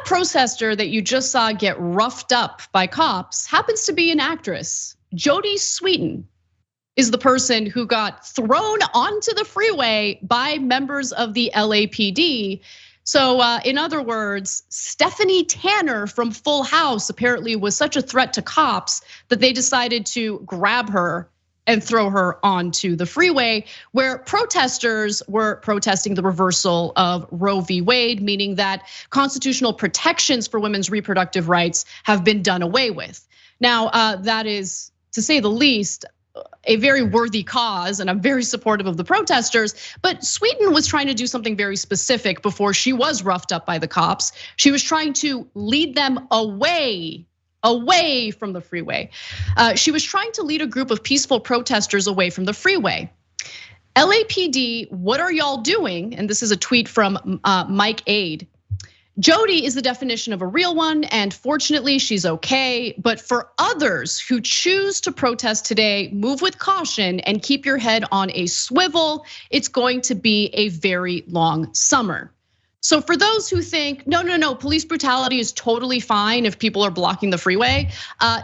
That protester that you just saw get roughed up by cops happens to be an actress. Jodie Sweetin is the person who got thrown onto the freeway by members of the LAPD. So in other words, Stephanie Tanner from Full House apparently was such a threat to cops that they decided to grab her and throw her onto the freeway, where protesters were protesting the reversal of Roe v. Wade, meaning that constitutional protections for women's reproductive rights have been done away with. Now, that is, to say the least, a very worthy cause, and I'm very supportive of the protesters, but Sweetin was trying to do something very specific before she was roughed up by the cops. She was trying to lead them away from the freeway. She was trying to lead a group of peaceful protesters away from the freeway. LAPD, what are y'all doing? And this is a tweet from Mike Aide. Jodie is the definition of a real one, and fortunately she's okay. But for others who choose to protest today, move with caution and keep your head on a swivel. It's going to be a very long summer. So for those who think, no, police brutality is totally fine if people are blocking the freeway,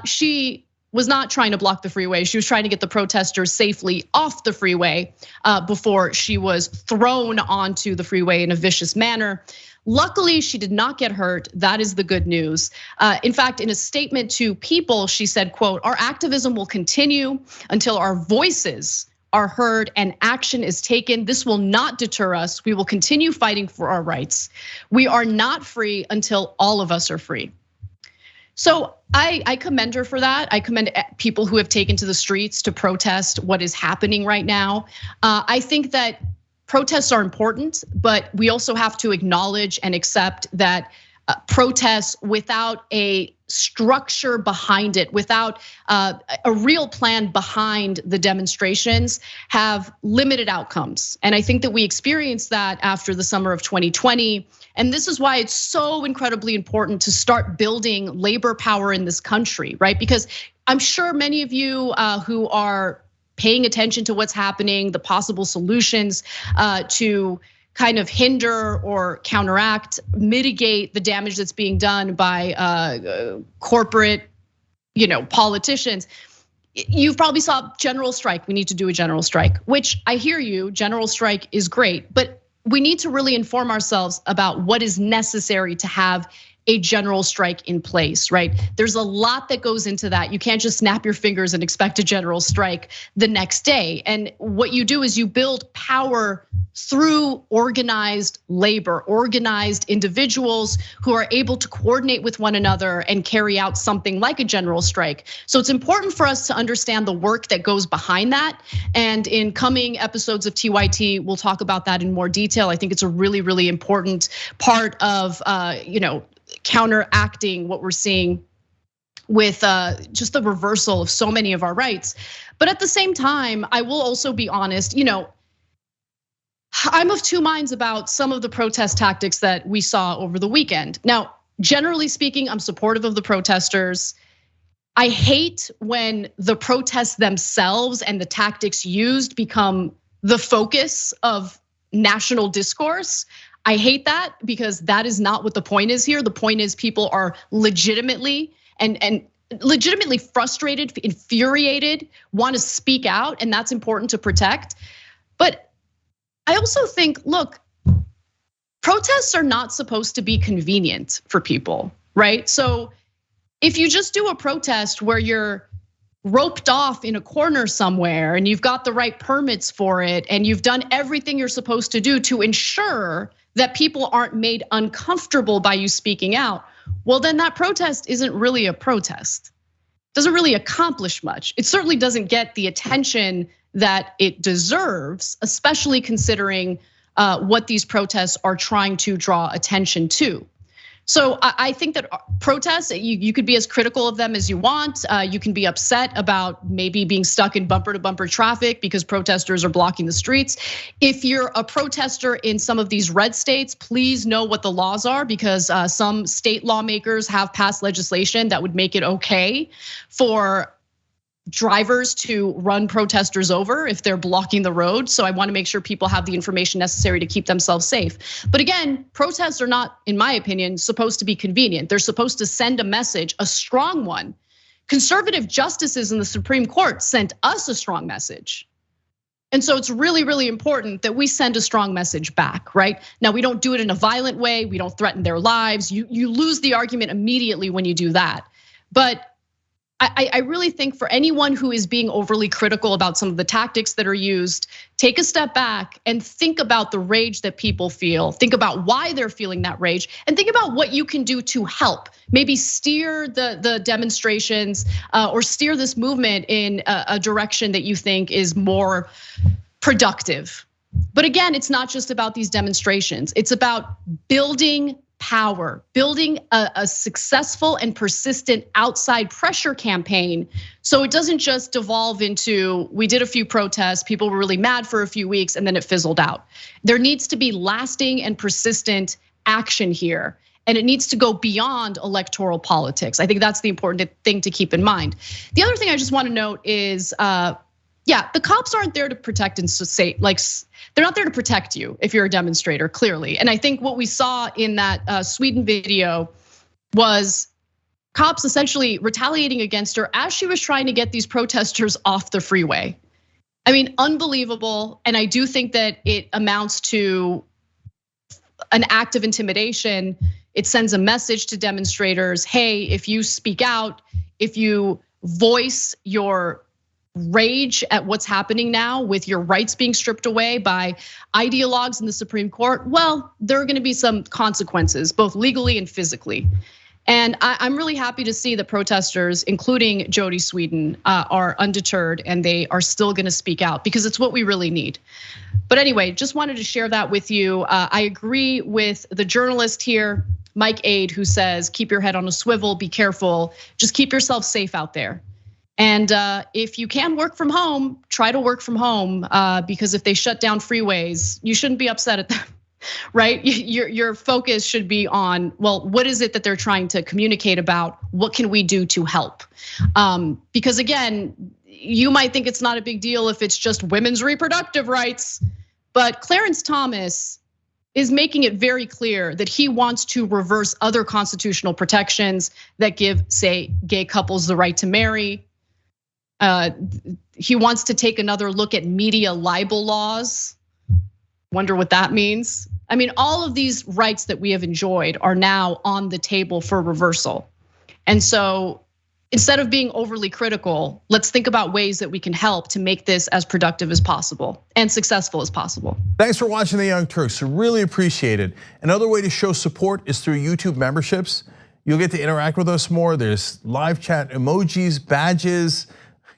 she was not trying to block the freeway. She was trying to get the protesters safely off the freeway before she was thrown onto the freeway in a vicious manner. Luckily, she did not get hurt. That is the good news. In fact, in a statement to People, she said, quote, "Our activism will continue until our voices are heard and action is taken. This will not deter us. We will continue fighting for our rights. We are not free until all of us are free." So I commend her for that. I commend people who have taken to the streets to protest what is happening right now. I think that protests are important, but we also have to acknowledge and accept that protests without a structure behind it, without a real plan behind the demonstrations, have limited outcomes. And I think that we experienced that after the summer of 2020. And this is why it's so incredibly important to start building labor power in this country, right? Because I'm sure many of you who are paying attention to what's happening, the possible solutions to kind of hinder or counteract, mitigate the damage that's being done by corporate, politicians. You've probably saw general strike. We need to do a general strike, which I hear you, general strike is great, but we need to really inform ourselves about what is necessary to have a general strike in place, right? There's a lot that goes into that. You can't just snap your fingers and expect a general strike the next day. And what you do is you build power through organized labor, organized individuals who are able to coordinate with one another and carry out something like a general strike. So it's important for us to understand the work that goes behind that. And in coming episodes of TYT, we'll talk about that in more detail. I think it's a really, really important part of, counteracting what we're seeing with just the reversal of so many of our rights. But at the same time, I will also be honest, I'm of two minds about some of the protest tactics that we saw over the weekend. Now, generally speaking, I'm supportive of the protesters. I hate when the protests themselves and the tactics used become the focus of national discourse. I hate that because that is not what the point is here. The point is people are legitimately and legitimately frustrated, infuriated, want to speak out, and that's important to protect. But I also think, look, protests are not supposed to be convenient for people, right? So if you just do a protest where you're roped off in a corner somewhere and you've got the right permits for it and you've done everything you're supposed to do to ensure that people aren't made uncomfortable by you speaking out, well, then that protest isn't really a protest. Doesn't really accomplish much. It certainly doesn't get the attention that it deserves, especially considering what these protests are trying to draw attention to. So I think that protests, you could be as critical of them as you want. You can be upset about maybe being stuck in bumper to bumper traffic because protesters are blocking the streets. If you're a protester in some of these red states, please know what the laws are, because some state lawmakers have passed legislation that would make it okay for drivers to run protesters over if they're blocking the road. So I want to make sure people have the information necessary to keep themselves safe. But again, protests are not, in my opinion, supposed to be convenient. They're supposed to send a message, a strong one. Conservative justices in the Supreme Court sent us a strong message. And so it's really, really important that we send a strong message back, right? Now, we don't do it in a violent way. We don't threaten their lives. You lose the argument immediately when you do that. But I really think for anyone who is being overly critical about some of the tactics that are used, take a step back and think about the rage that people feel. Think about why they're feeling that rage, and think about what you can do to help. Maybe steer the demonstrations or steer this movement in a direction that you think is more productive. But again, it's not just about these demonstrations. It's about building power, building a successful and persistent outside pressure campaign. So it doesn't just devolve into, we did a few protests, people were really mad for a few weeks, and then it fizzled out. There needs to be lasting and persistent action here. And it needs to go beyond electoral politics. I think that's the important thing to keep in mind. The other thing I just want to note is, yeah, the cops aren't there to protect and say, like, they're not there to protect you if you're a demonstrator, clearly. And I think what we saw in that Sweetin video was cops essentially retaliating against her as she was trying to get these protesters off the freeway. I mean, unbelievable. And I do think that it amounts to an act of intimidation. It sends a message to demonstrators, hey, if you speak out, if you voice your rage at what's happening now with your rights being stripped away by ideologues in the Supreme Court, well, there are gonna be some consequences, both legally and physically. And I'm really happy to see that protesters, including Jody Sweetin, are undeterred and they are still gonna speak out because it's what we really need. But anyway, just wanted to share that with you. I agree with the journalist here, Mike Aid, who says, keep your head on a swivel, be careful, just keep yourself safe out there. And if you can work from home, try to work from home, because if they shut down freeways, you shouldn't be upset at them, right? Your focus should be on, well, what is it that they're trying to communicate about? What can we do to help? Because again, you might think it's not a big deal if it's just women's reproductive rights, but Clarence Thomas is making it very clear that he wants to reverse other constitutional protections that give, say, gay couples the right to marry. He wants to take another look at media libel laws. Wonder what that means. I mean, all of these rights that we have enjoyed are now on the table for reversal. And so instead of being overly critical, let's think about ways that we can help to make this as productive as possible and successful as possible. Thanks for watching the Young Turks, really appreciate it. Another way to show support is through YouTube memberships. You'll get to interact with us more. There's live chat emojis, badges.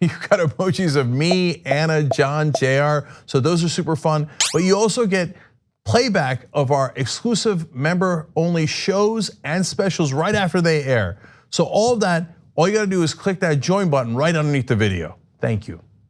You've got emojis of me, Anna, John, JR. So those are super fun. But you also get playback of our exclusive member-only shows and specials right after they air. So all of that, all you gotta do is click that join button right underneath the video. Thank you.